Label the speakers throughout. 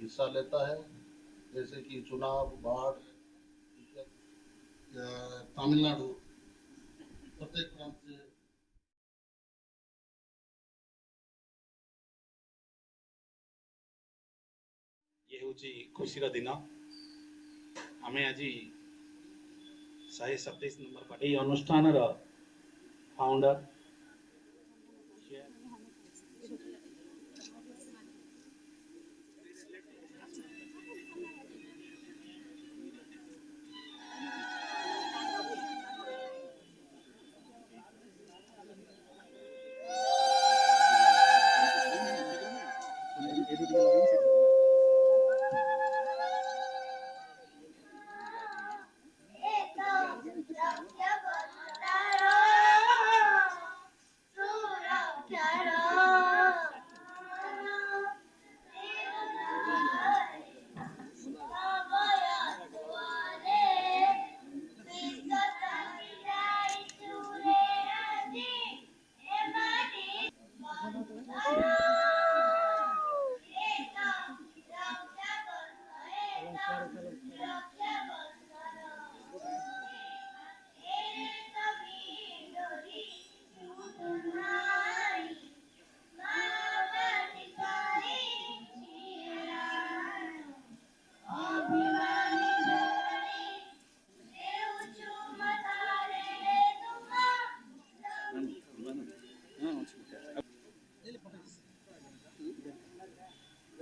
Speaker 1: हिस्सा लेता है, जैसे कि चुनाव, बाढ़, तमिलनाडु, प्रत्येक प्रांत से
Speaker 2: ये हूँ खुशीर दिन आम आज 127 नंबर पार्टी अनुष्ठान फाउंडर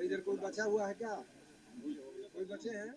Speaker 3: इधर कोई बचा हुआ है क्या? कोई बचे हैं?